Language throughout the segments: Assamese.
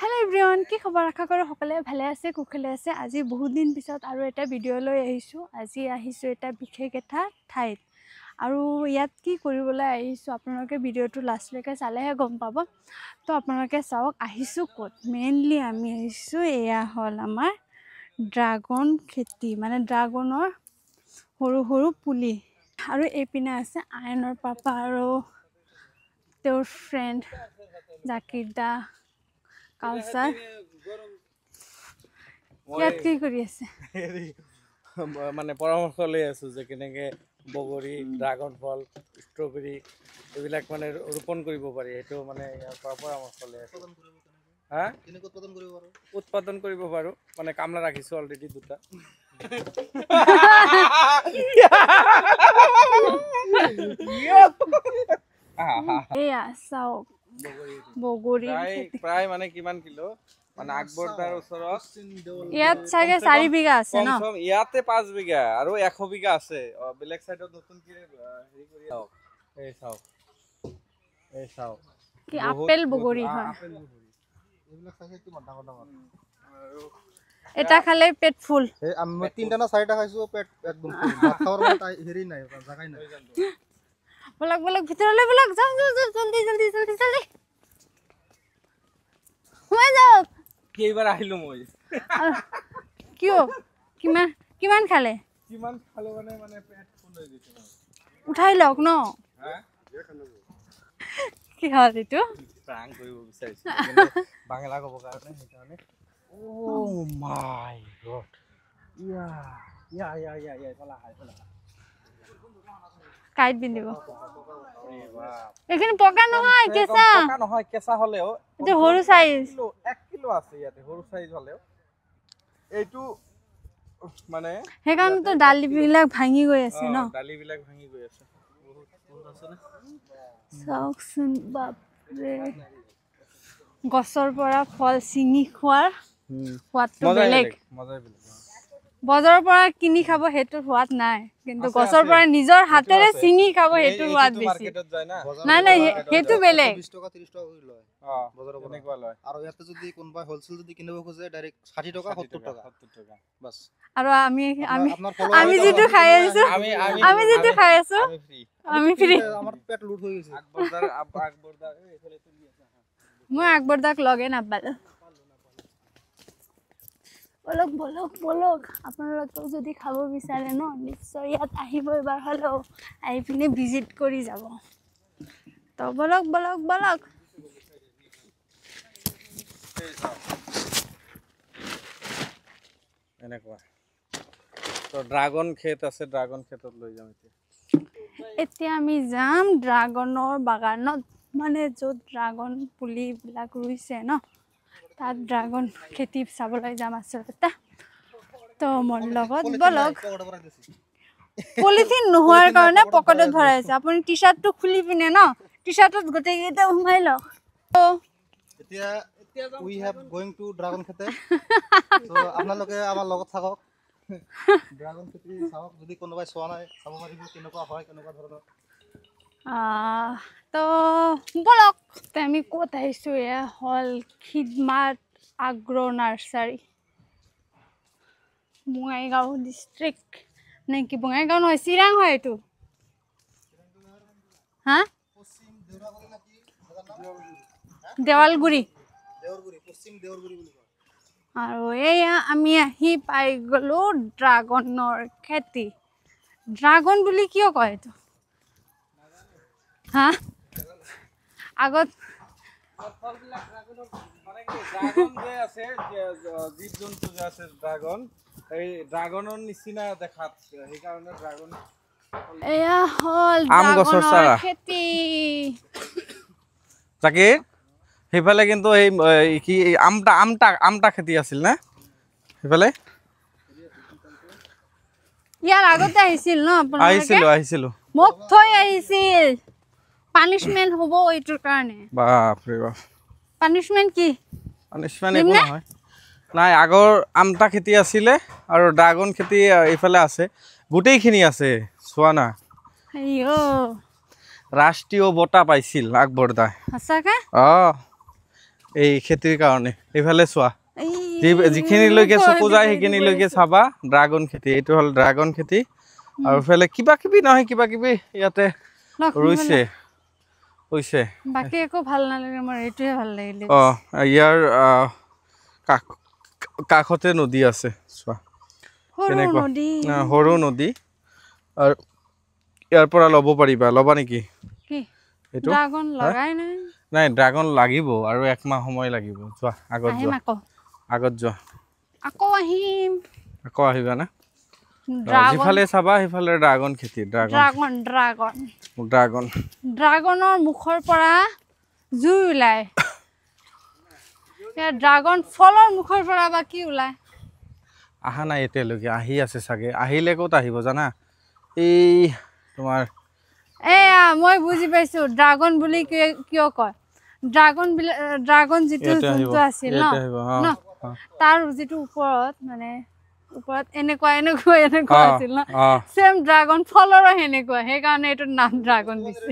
Hello everyone, কি খবৰ আশা কৰো সকলে ভালে আছে কুশলে আছে আজি বহুত দিন পিছত আৰু এটা ভিডিও লৈ আহিছো আজি আহিছো এটা বিশেষ এটা ঠাইত আৰু ইয়াত কি কৰিবলৈ আহিছো আপোনালোকে ভিডিওটো লাষ্টলৈকে চালেহে গম পাব তো আপোনালোকে চাওক আহিছো ক'ত মেইনলি আমি আহিছো এয়া হল আমাৰ ড্ৰাগন খেতি মানে ড্ৰাগনৰ সৰু সৰু পুলি আৰু এইপিনে আছে আয়নৰ পাপা আৰু তেওঁৰ ফ্ৰেন্ড জাকিৰ দা কাউসাৰ ইয়াত কি কৰি আছে মানে পৰামৰ্শ লৈ আছো যে কেনেকে বগৰী ড্ৰাগন ফল ষ্ট্ৰবেৰী এইবিলাক মানে ৰোপণ কৰিব পাৰি সেইটো মানে ইয়াৰ পৰা পৰামৰ্শ লৈ আছো হা কেনেকৈ উৎপাদন কৰিব পাৰো মানে কামলা ৰাখিছো অলৰেডি দুটা এয়া চাও বগৰী প্ৰায় মানে কিমান কিলো মানে আকবৰদাৰ ওচৰত ইয়াত চাগে 4 বিঘা আছে ন ইয়াতে 5 বিঘা আৰু 100 বিঘা আছে বেলেগ সাইডত নতুন কি হেৰি কৰি আও এই চাও কি আপেল বগৰী হয় আপেল বগৰী এইবিলাক চাগে কি ডাঙৰ ডাঙৰ আৰু এটা খালে পেট ফুল এই আমি তিনটা না চাৰিটা খাইছো পেট একদম ফুল ভাত খাওয়াৰ মত হেৰি নাই জাগাই নাই বলক বলক ভিতৰলৈ বলক যাও যাও জলদি জলদি জলদি জলদি হৈ যাও কেইবাৰ আহিলো মই কিয় কিমান খালে মানে পেট ফুল হৈ গৈছে উঠাই লওক ন হা কি হ'ল এটো প্ৰাং কৰিব বিচাৰিছো বাংলা ক'ব কাৰণে সেইকাৰণে ও মাই গড ইয়া ফলা কাইট বিন্দিব এখানে পকা নহয় কেঁচা পকা নহয় কেঁচা হলেও এটা সৰু সাইজ 1 কিলো আছে ইয়াতে সৰু সাইজ হলেও এইটো মানে হেকান তো ডালি বিলাক ভাঙি গৈ আছে ন ডালি বিলাক ভাঙি গৈ আছে বহুত আছে না চাওকচোন বাপৰে গছৰ পৰা ফল চিঙি খোৱাৰ সোৱাদটো বেলেগ বজাৰৰ পৰা কিনি খাব হেতু সোৱাদ নাই কিন্তু গছৰ পৰা নিজৰ হাতেৰে চিঙি খাব হেতু সোৱাদ বেছি মাৰ্কেটত যায় না নাই নাই হেতু বেলেগ 20 টকা 30 টকা কৰি লয় বজাৰৰ পৰা এনেকুৱা লয় আৰু ইয়াতে যদি কোনবা হোলসেল যদি কিনিব খোজে ডাইৰেক্ট 60 টকা 70 টকা বাস আৰু আমি যেটো খাই আছো আমি যেটো খাই আছো আমি ফ্ৰী আমাৰ পেট লুট হৈ গৈছে আকবৰদাৰ এইফালে তুলি আছে মই আকবৰদাক লগে নাপালো বলক আপোনালোকে যদি খাব বিচাৰে ন নিশ্চয় ইয়াত আহিব এবাৰ হলো আহি পিনে ভিজিট কৰি যাব তো বলক এনেকুৱা তো ড্ৰাগন খেত আছে ড্ৰাগন খেতত লৈ যাম এতিয়া আমি যাম ড্ৰাগনৰ বাগানত মানে য'ত ড্ৰাগন পুলি বিলাক ৰুইছে ন তাত ড্ৰাগন খেতি চাবলৈ যাম আচলতে তো মোৰ লগত বলক পলিথিন নোহোৱাৰ কাৰণে পকেটত ভৰাইছে আপুনি টি-শাৰ্টটো খুলি পিনে ন টি-শাৰ্টত গোটেই কেইটা উমাই লওক এতিয়া we have going to dragon খেতে তো আপোনালোকে আমাৰ লগত থাকক ড্ৰাগন খেতি চাওক যদি কোনোবাই চোৱা নাই চাব পাৰিব কেনেকুৱা হয় কেনেকুৱা ধৰণৰ তো বলক আমি ক'ত আহিছো এয়া হল খিদমাত আগ্ৰো নাৰ্সাৰী বঙাইগাঁও ডিস্ট্ৰিক্ট নে কি বঙাইগাঁও নহয় চিৰাং হয় এইটো হা দেৱালগুৰি পশ্চিম দেওৰগুৰি বুলি কয় আৰু এয়া আমি আহি পাই গলো ড্ৰাগনৰ খেতি ড্ৰাগন বুলি কিয় কয় এইটো হা আগত ড্ৰাগন যে আছে জীৱ জন্তু যে আছে ড্ৰাগন এই ড্ৰাগনৰ নিচিনা দেখাত সেইকাৰণে ড্ৰাগন এয়া হল আম গছৰ ড্ৰাগনৰ চাৰা খেতি তাকে সেইফালে কিন্তু এই কি আমটা খেতি আছিল না সেইফালে ইয়াৰ আগতে আহিছিল ন আপোনালোকে আহিছিলো মোক থৈ আহিছিল পানিশমেন্ট হ'ব এইটোৰ কাৰণে বাপ ৰে বাপ পানিশমেন্ট কি পানিশমেন্ট একো নহয় নাই আগৰ আমটা খেতি আছিলে আৰু ড্ৰাগন খেতি এইফালে আছে গোটেইখিনি আছে চোৱা না আইও ৰাষ্ট্ৰীয় বঁটা পাইছিল আকবৰদাই সঁচাকে এই খেতিৰ কাৰণে এইফালে চোৱা এই যিখিনিলৈকে চকু যায় সেইখিনিলৈকে চাবা ড্ৰাগন খেতি এইটো হ'ল ড্ৰাগন খেতি আৰু ইফালে কিবা কিবি নহয় কিবা কিবি ইয়াতে ৰুইছে হৈছে বাকী একো ভাল নালাগে মোৰ এইটোৱে ভাল লাগিলে ইয়াৰ কাষতে নদী আছে চোৱা কেনেকুৱা সৰু নদী আৰু ইয়াৰ পৰা ল'ব পাৰিবা ল'বা নেকি কি এইটো ড্ৰাগন লগাই নাই নাই ড্ৰাগন লাগিব আৰু 1 মাহ সময় লাগিব যোৱা আগত যোৱা আগত যোৱা আকৌ আহিম আকৌ আহিবা না যিফালে চাবা সিফালে ড্ৰাগন খেতি ড্ৰাগনৰ মুখৰ পৰা জুই ওলায় ড্ৰাগন ফলৰ মুখৰ পৰা বা কি ওলায় আহা নাই এতিয়ালৈকে আহি আছে চাগে আহিলে ক'ত আহিব জানা এই তোমাৰ এয়া মই বুজি পাইছো ড্ৰাগন বুলি কিয় কয় ড্ৰাগন যিটো জন্তু আছিল ন তাৰ যিটো ওপৰত মানে ওপৰত এনেকুৱা আছিল ন সেম ড্ৰাগন ফলৰো সেনেকুৱা সেইকাৰণে এইটো নাম ড্ৰাগন দিছে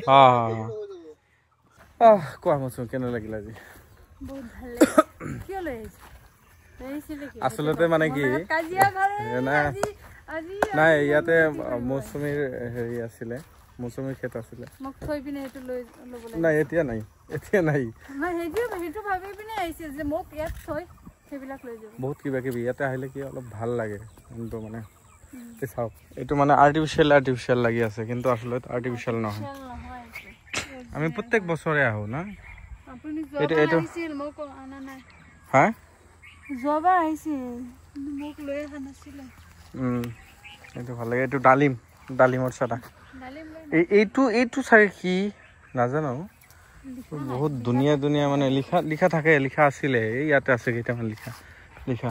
কোৱা মচোন কেনে লাগিল আজি বহুত ভাল লাগিল কিয় লৈ আহিছে আচলতে মানে কি নাই ইয়াতে মৌচুমীৰ হেৰি আছিলে মৌচুমীৰ খেত আছিলে মোক থৈ পিনে এইটো লৈ ল'ব লাগে নাই এতিয়া নাই সেইটো ভাবি পিনে আহিছে যে মোক ইয়াত থৈ সেইবিলাক লৈ যাব বহুত কিবা কিবি ইয়াতে আহিলে কি অলপ ভাল লাগে কিন্তু মানে চাওক এইটো মানে আৰ্টিফিচিয়েল লাগি আছে কিন্তু আচলতে আৰ্টিফিচিয়েল নহয় আমি প্ৰত্যেক বছৰে আহো না আপুনি যোৱাবাৰ আহিছিল মোক আনা নাই হা যোৱাবাৰ আহিছিল মোক লৈ অহা নাছিলে এইটো ভাল লাগে এইটো ডালিমৰ চাদা এইটো চাগে কি নাজানো বহুত ধুনীয়া মানে লিখা থাকে লিখা আছিলে ইয়াতে আছে কেইটামান লিখা